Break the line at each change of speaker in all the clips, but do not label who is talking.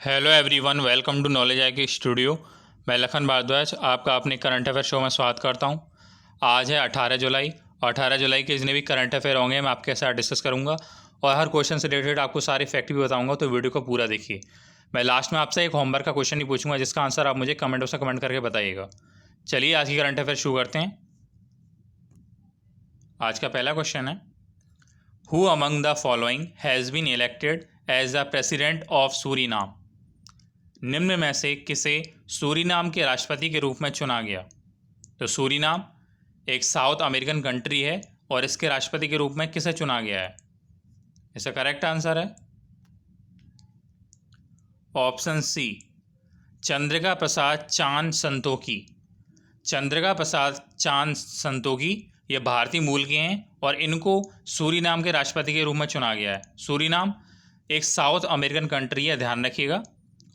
Hello everyone, welcome to knowledge I की studio. मैं लखन भारद्वाज आपका अपने करंट अफेयर शो में स्वागत करता हूं। आज है 18 जुलाई और 18 जुलाई के जितने भी करंट अफेयर होंगे मैं आपके साथ डिस्कस करूंगा और हर क्वेश्चन से रिलेटेड आपको सारे फैक्ट भी बताऊंगा, तो वीडियो को पूरा देखिए। मैं लास्ट में आपसे एक होमवर्क का क्वेश्चन ही पूछूंगा जिसका आंसर आप मुझे कमेंट से कमेंट करके बताइएगा। चलिए आज की करंट अफेयर शुरू करते हैं। आज का पहला क्वेश्चन है, who among the following has been elected as the president of Suriname. निम्न में से किसे सूरीनाम के राष्ट्रपति के रूप में चुना गया। तो सूरीनाम एक साउथ अमेरिकन कंट्री है और इसके राष्ट्रपति के रूप में किसे चुना गया है। इसका करेक्ट आंसर है ऑप्शन सी, चंद्रिका प्रसाद चांद संतोखी। चंद्रिका प्रसाद चांद संतोखी ये भारतीय मूल के हैं और इनको सूरीनाम के राष्ट्रपति के रूप में चुना गया है। सूरीनाम एक साउथ अमेरिकन कंट्री है, ध्यान रखिएगा।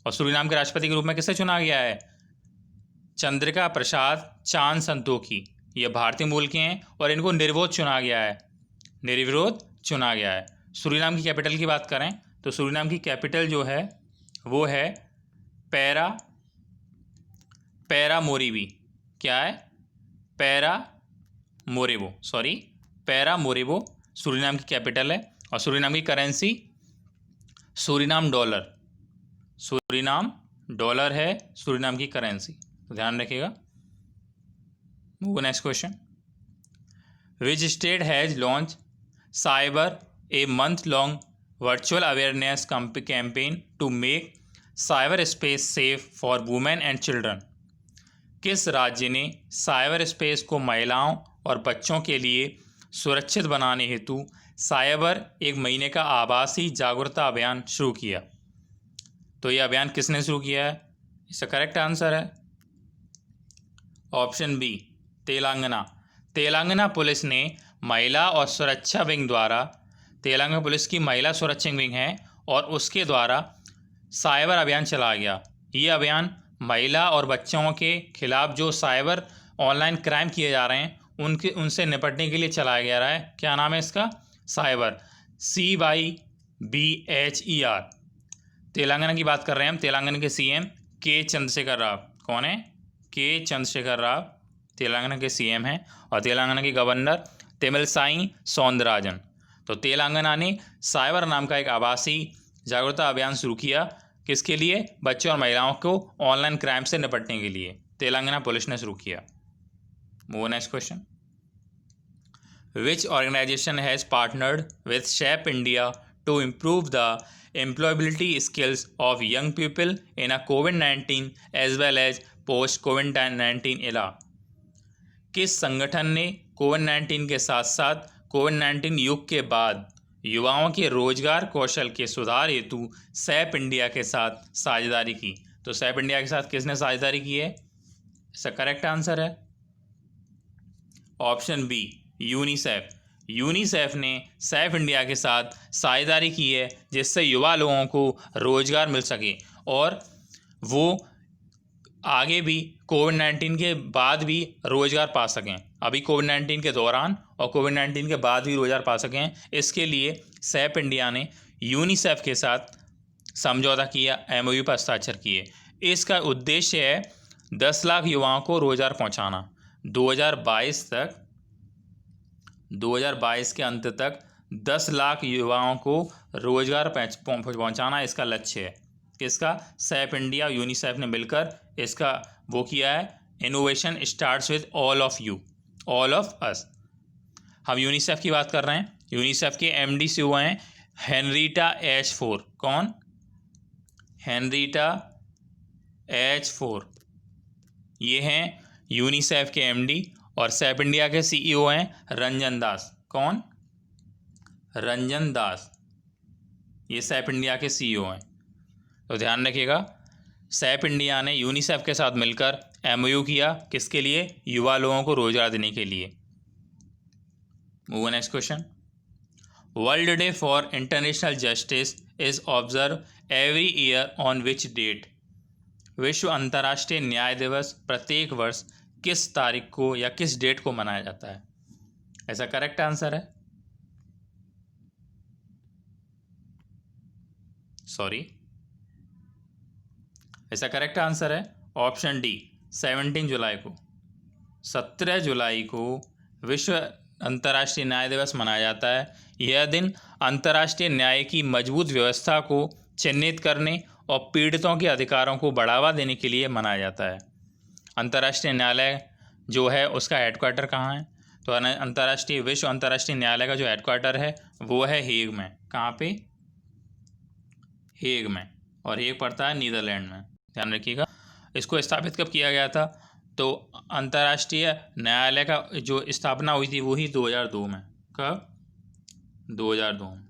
और सूरीनाम के राष्ट्रपति के रूप में किसे चुना गया है? चंद्रिका प्रसाद चांद संतोखी। ये भारतीय मूल के हैं और इनको निर्विरोध चुना गया है। निर्विरोध चुना गया है। सूरीनाम की कैपिटल की बात करें तो सूरीनाम की कैपिटल जो है वो है पैरामोरिबो। क्या है? पैरामोरिबो सूरीनाम की कैपिटल है। और सूरीनाम की करेंसी सूरीनाम डॉलर है सूरीनाम की करेंसी, तो ध्यान रखिएगा। Move next question, which state has launch cyber a month long virtual awareness campaign to make cyber space safe for women and children. किस राज्य ने साइबर स्पेस को महिलाओं और बच्चों के लिए सुरक्षित बनाने हेतु साइबर एक महीने का आभासी जागरूकता अभियान शुरू किया? तो यह अभियान किसने शुरू किया है? इसका करेक्ट आंसर है option B, Telangana. Telangana police ने महिला और सुरक्षा विंग द्वारा, तेलंगाना पुलिस की महिला सुरक्षा विंग है और उसके द्वारा साइबर अभियान चलाया गया। ये अभियान महिला और बच्चों के खिलाफ जो साइबर ऑनलाइन क्राइम किए जा रहे हैं उनसे निपटने के लिए चलाया गया है। क्या नाम है इसका? Cyber, CYBHER। तेलंगाना की बात कर रहे हैं हम। तेलंगाना के सीएम के चंद्रशेखर राव। कौन है? के चंद्रशेखर राव तेलंगाना के सीएम हैं और तेलंगाना के गवर्नर तमिलसाई सौंदरराजन। तो तेलंगाना ने साइबर नाम का एक आभासी जागरूकता अभियान शुरू किया। किसके लिए? बच्चों और महिलाओं को ऑनलाइन क्राइम से निपटने के लिए तेलंगाना पुलिस ने शुरू किया। Move next question, which organization has partnered with Shape India to improve the employability skills of young people in a COVID-19 as well as post COVID-19 era। किस संगठन ने कोविड-19 के साथ साथ कोविड-19 युग के बाद युवाओं के रोजगार कौशल के सुधार हेतु सैप इंडिया के साथ साझेदारी की? तो सैप इंडिया के साथ किसने साझेदारी की है? इसका करेक्ट आंसर है ऑप्शन बी, यूनिसेफ। यूनिसेफ ने सैफ इंडिया के साथ साझेदारी की है जिससे युवा लोगों को रोजगार मिल सके और वो आगे भी कोविड-19 के बाद भी रोजगार पा सकें। अभी कोविड-19 के दौरान और कोविड-19 के बाद भी रोजगार पा सकें, इसके लिए सैफ इंडिया ने यूनिसेफ के साथ समझौता किया, MOU पर हस्ताक्षर किए। इसका उद्देश्य है 10 लाख युवाओं को रोजगार पहुंचाना। 2022 के अंत तक 10 लाख युवाओं को रोजगार पहुंचाना इसका लक्ष्य है। किसका? सैप इंडिया यूनिसेफ ने मिलकर इसका वो किया है। Innovation starts with all of you, all of us. हम यूनिसेफ की बात कर रहे हैं। यूनिसेफ के MD से हुए हैं हेनरीटा H4। कौन? हेनरीटा H4 ये हैं यूनिसेफ के MD और सैप इंडिया के CEO हैं रंजन दास। कौन? रंजन दास, ये सैप इंडिया के CEO हैं। तो ध्यान रखिएगा, सैप इंडिया ने यूनिसेफ के साथ मिलकर MOU किया। किसके लिए? युवा लोगों को रोजगार देने के लिए। Move next question, world day for international justice is observe every year on which date. विश्व अंतर्राष्ट्रीय न्याय दिवस प्रत्येक वर्ष किस तारीख को या किस डेट को मनाया जाता है? ऐसा करेक्ट आंसर है इसका करेक्ट आंसर है ऑप्शन डी 17 जुलाई को। 17 जुलाई को विश्व अंतर्राष्ट्रीय न्याय दिवस मनाया जाता है। यह दिन अंतर्राष्ट्रीय न्याय की मजबूत व्यवस्था को चिन्हित करने और पीड़ितों के अधिकारों को बढ़ावा देने के लिए मनाया जाता है। अंतर्राष्ट्रीय न्यायालय जो है उसका हेडक्वार्टर कहाँ है? तो विश्व अंतर्राष्ट्रीय न्यायालय का जो हेडक्वार्टर है वो है हेग में। कहाँ पे? हेग में। और हेग पड़ता है नीदरलैंड में, ध्यान रखिएगा। इसको स्थापित कब किया गया था? तो अंतर्राष्ट्रीय न्यायालय का जो स्थापना हुई थी वो ही 2002 में। कब? 2002 में।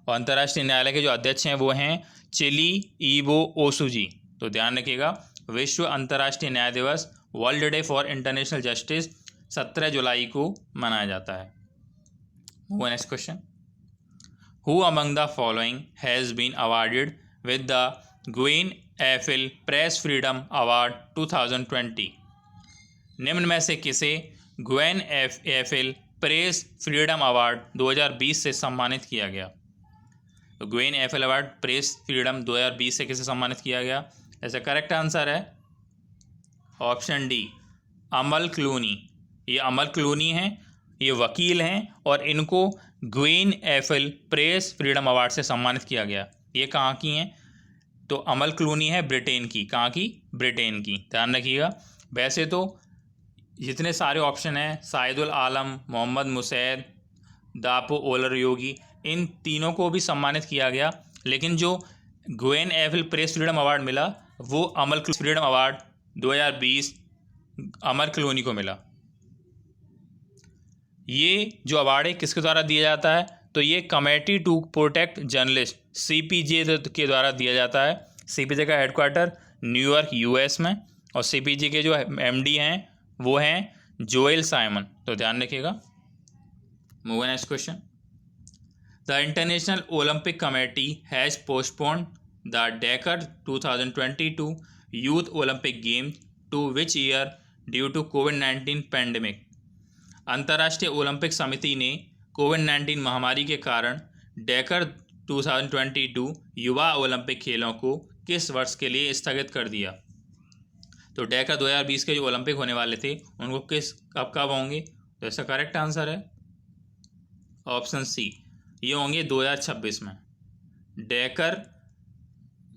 और अंतर्राष्ट्रीय न्यायालय के जो अध्यक्ष हैं वो हैं चिली ईबो ओसुजी। तो ध्यान रखिएगा, विश्व अंतर्राष्ट्रीय न्याय दिवस, world day for international justice 17 जुलाई को मनाया जाता है। Next question, who among the following has been awarded with the Gwen Ifill press freedom award 2020? निम्न में से किसे Gwen Ifill press freedom award 2020 से सम्मानित किया गया? तो Gwen Ifill award press freedom 2020 से किसे सम्मानित किया गया? ऐसा करेक्ट आंसर है ऑप्शन डी अमल क्लूनी। ये अमल क्लूनी हैं, ये वकील हैं और इनको Gwen Ifill press freedom award से सम्मानित किया गया। ये कहाँ की हैं? तो अमल क्लूनी है ब्रिटेन की। कहाँ की? ब्रिटेन की, ध्यान रखिएगा। वैसे तो जितने सारे ऑप्शन हैं, साइदुल आलम, मोहम्मद मुसैद, दापो ओलर योगी, इन तीनों को भी सम्मानित किया गया, लेकिन जो Gwen Ifill press freedom award मिला वो अमल फ्रीडम अवार्ड 2020 अमल क्लूनी को मिला। ये जो अवार्ड है किसके द्वारा दिया जाता है? तो ये committee to protect journalist CPJ के द्वारा दिया जाता है। CPJ का हेडक्वार्टर न्यूयॉर्क US में, और CPJ के जो MD हैं वो हैं जोएल साइमन। तो ध्यान रखिएगा। Move on next question, the international Olympic committee has postponed the Dakar 2022 youth Olympic games to which year due to कोविड-19 पैंडेमिक? अंतर्राष्ट्रीय ओलंपिक समिति ने कोविड-19 महामारी के कारण डेकर 2022 युवा ओलंपिक खेलों को किस वर्ष के लिए स्थगित कर दिया? तो डेकर 2020 के जो ओलंपिक होने वाले थे उनको कब होंगे? तो इसका करेक्ट आंसर है ऑप्शन सी, ये होंगे 2026 में। डेकर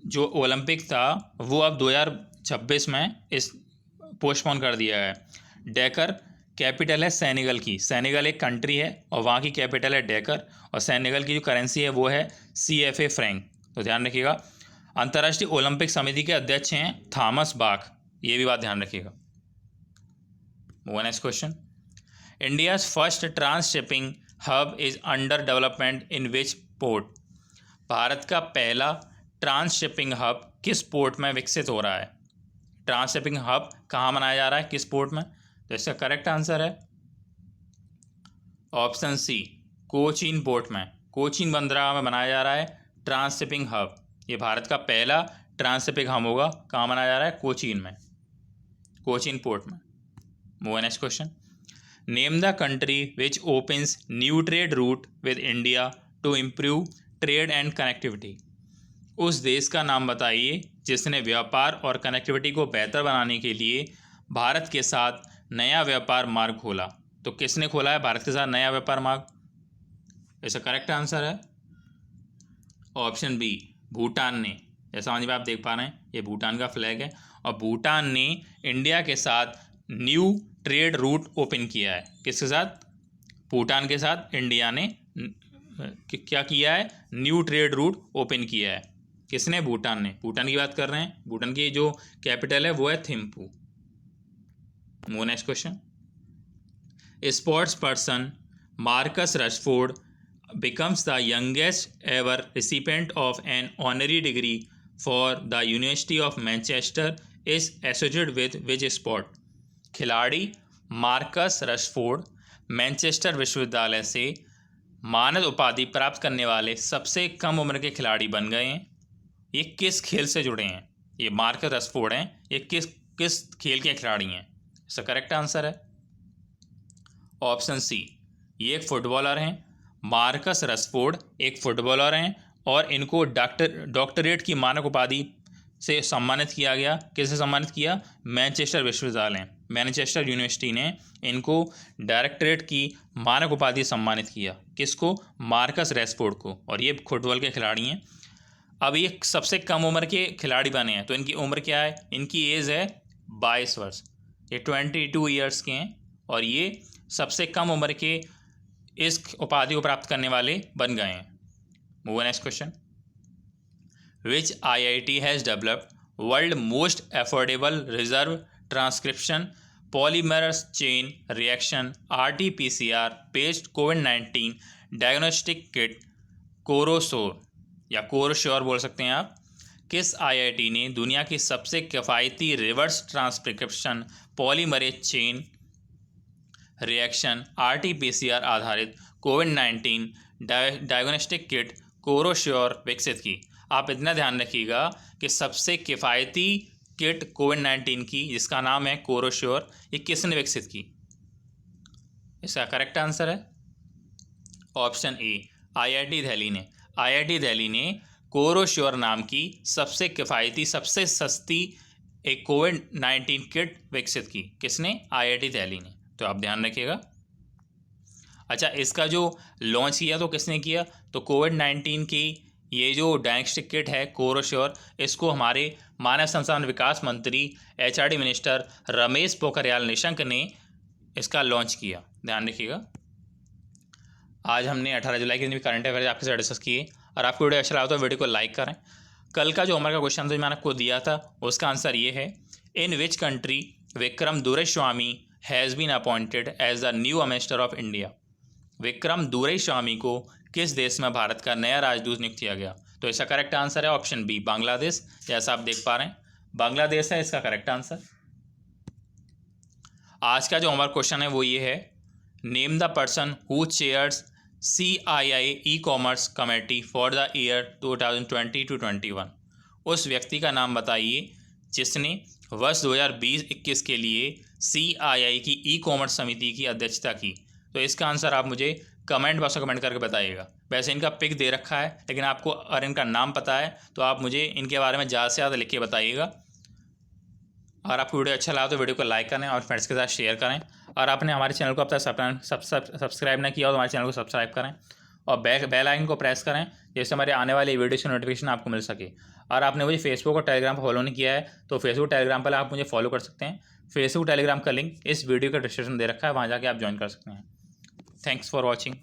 जो ओलंपिक था वो अब 2026 में इस पोस्टपोन कर दिया है। डेकर कैपिटल है सेनेगल की। सेनेगल एक कंट्री है और वहाँ की कैपिटल है डेकर, और सेनेगल की जो करेंसी है वो है CFA फ्रैंक। तो ध्यान रखिएगा। अंतर्राष्ट्रीय ओलंपिक समिति के अध्यक्ष हैं थॉमस बाख, ये भी बात ध्यान रखिएगा। Next question, India's first transshipment hub is under development in which port? Bharat का पहला ट्रांसशिपिंग हब किस पोर्ट में विकसित हो रहा है? ट्रांसशिपिंग हब कहाँ बनाया जा रहा है, किस पोर्ट में? तो इसका करेक्ट आंसर है ऑप्शन सी, कोचीन पोर्ट में। कोचीन बंदरगाह में बनाया जा रहा है ट्रांसशिपिंग हब। ये भारत का पहला ट्रांसशिपिंग हब होगा। कहाँ बनाया जा रहा है? कोचीन में, कोचीन पोर्ट में। Move next question, name the country which opens new trade route with India to improve trade and connectivity? उस देश का नाम बताइए जिसने व्यापार और कनेक्टिविटी को बेहतर बनाने के लिए भारत के साथ नया व्यापार मार्ग खोला। तो किसने खोला है भारत के साथ नया व्यापार मार्ग? इसका करेक्ट आंसर है ऑप्शन बी, भूटान ने। जैसा समझ में आप देख पा रहे हैं, ये भूटान का फ्लैग है, और भूटान ने इंडिया के साथ न्यू ट्रेड रूट ओपन किया है। किसके साथ? भूटान के साथ इंडिया ने क्या किया है? न्यू ट्रेड रूट ओपन किया है। किसने? भूटान ने। भूटान की बात कर रहे हैं। भूटान की जो कैपिटल है वो है Thimphu. Next question, sports person Marcus Rashford becomes the youngest ever recipient of an honorary degree for the University of Manchester is associated with which sport? खिलाड़ी मार्कस रशफोर्ड मैनचेस्टर विश्वविद्यालय से मानद उपाधि प्राप्त करने वाले सबसे कम उम्र के खिलाड़ी बन गए हैं। ये किस खेल से जुड़े हैं? ये मार्कस रशफोर्ड हैं, ये किस खेल के खिलाड़ी हैं? इसका करेक्ट आंसर है ऑप्शन सी, ये एक फुटबॉलर हैं। मार्कस रशफोर्ड एक फुटबॉलर हैं और इनको डॉक्टरेट की मानक उपाधि से सम्मानित किया गया। किससे सम्मानित किया? मैनचेस्टर विश्वविद्यालय, मैनचेस्टर यूनिवर्सिटी ने इनको डायरेक्टरेट की मानक उपाधि सम्मानित किया। किसको? मार्कस रेशफोर्ड को। और ये फुटबॉल के खिलाड़ी हैं। अब ये सबसे कम उम्र के खिलाड़ी बने हैं, तो इनकी उम्र क्या है? इनकी एज है 22 वर्ष। ये 22 ईयर्स के हैं और ये सबसे कम उम्र के इस उपाधि को प्राप्त करने वाले बन गए हैं। Move next question. Which IIT has developed world most affordable reserve transcription polymerase chain reaction RT-PCR based COVID-19 diagnostic kit कोरोशोर या कोरोश्योर बोल सकते हैं आप। किस IIT ने दुनिया की सबसे किफ़ायती reverse transcription polymerase chain reaction RT-PCR आधारित कोविड-19 डायग्नोस्टिक किट कोरोश्योर विकसित की? आप इतना ध्यान रखिएगा कि सबसे किफ़ायती किट कोविड-19 की जिसका नाम है कोरोश्योर, ये किसने विकसित की? इसका करेक्ट आंसर है ऑप्शन ए, IIT दिल्ली ने। IIT दिल्ली ने कोरोश्योर नाम की सबसे किफ़ायती, सबसे सस्ती एक कोविड-19 किट विकसित की। किसने? IIT दिल्ली ने। तो आप ध्यान रखिएगा। अच्छा, इसका जो लॉन्च किया तो किसने किया? तो कोविड-19 की ये जो डायग्नोस्टिक किट है कोरोश्योर, इसको हमारे मानव संसाधन विकास मंत्री HRD मिनिस्टर रमेश पोखरियाल निशंक ने इसका लॉन्च किया। ध्यान रखिएगा। आज हमने 18 जुलाई के दिन भी करंट अफेयर आपके साथ डिस्कस किए। और आपको वीडियो अच्छा लगा तो वीडियो को लाइक करें। कल का जो होमवर्क का क्वेश्चन था मैंने आपको दिया था, उसका आंसर ये है, in which country Vikram Duraiswamy has been appointed as the new minister of India? Vikram Duraiswamy को किस देश में भारत का नया राजदूत नियुक्त किया गया? तो इसका करेक्ट आंसर है ऑप्शन बी, बांग्लादेश। जैसा आप देख पा रहे हैं बांग्लादेश है इसका करेक्ट आंसर। आज का जो होमवर्क क्वेश्चन है वो ये है, name the person who chairs CII e commerce committee for the year 2020-21। उस व्यक्ति का नाम बताइए जिसने वर्ष 2020-21 के लिए CII की ई-कॉमर्स समिति की अध्यक्षता की। तो इसका आंसर आप मुझे कमेंट बॉक्स में कमेंट करके बताइएगा। वैसे इनका पिक दे रखा है, लेकिन आपको अगर इनका नाम पता है तो आप मुझे इनके बारे में ज़्यादा से ज़्यादा लिख के बताइएगा। और आपको वीडियो अच्छा लगा तो वीडियो को लाइक करें और फ्रेंड्स के साथ शेयर करें। और आपने हमारे चैनल को अब तक सब्सक्राइब नहीं किया हो तो हमारे चैनल को सब्सक्राइब करें और बेल आइकन को प्रेस करें, जिससे हमारे आने वाली वीडियो की नोटिफिकेशन आपको मिल सके। और आपने मुझे फेसबुक और टेलीग्राम पर फॉलो नहीं किया है तो फेसबुक टेलीग्राम पर आप मुझे फॉलो कर सकते हैं। फेसबुक टेलीग्राम का लिंक इस वीडियो का डिस्क्रिप्शन दे रखा है, वहाँ जाके आप ज्वाइन कर सकते हैं। Thanks for watching.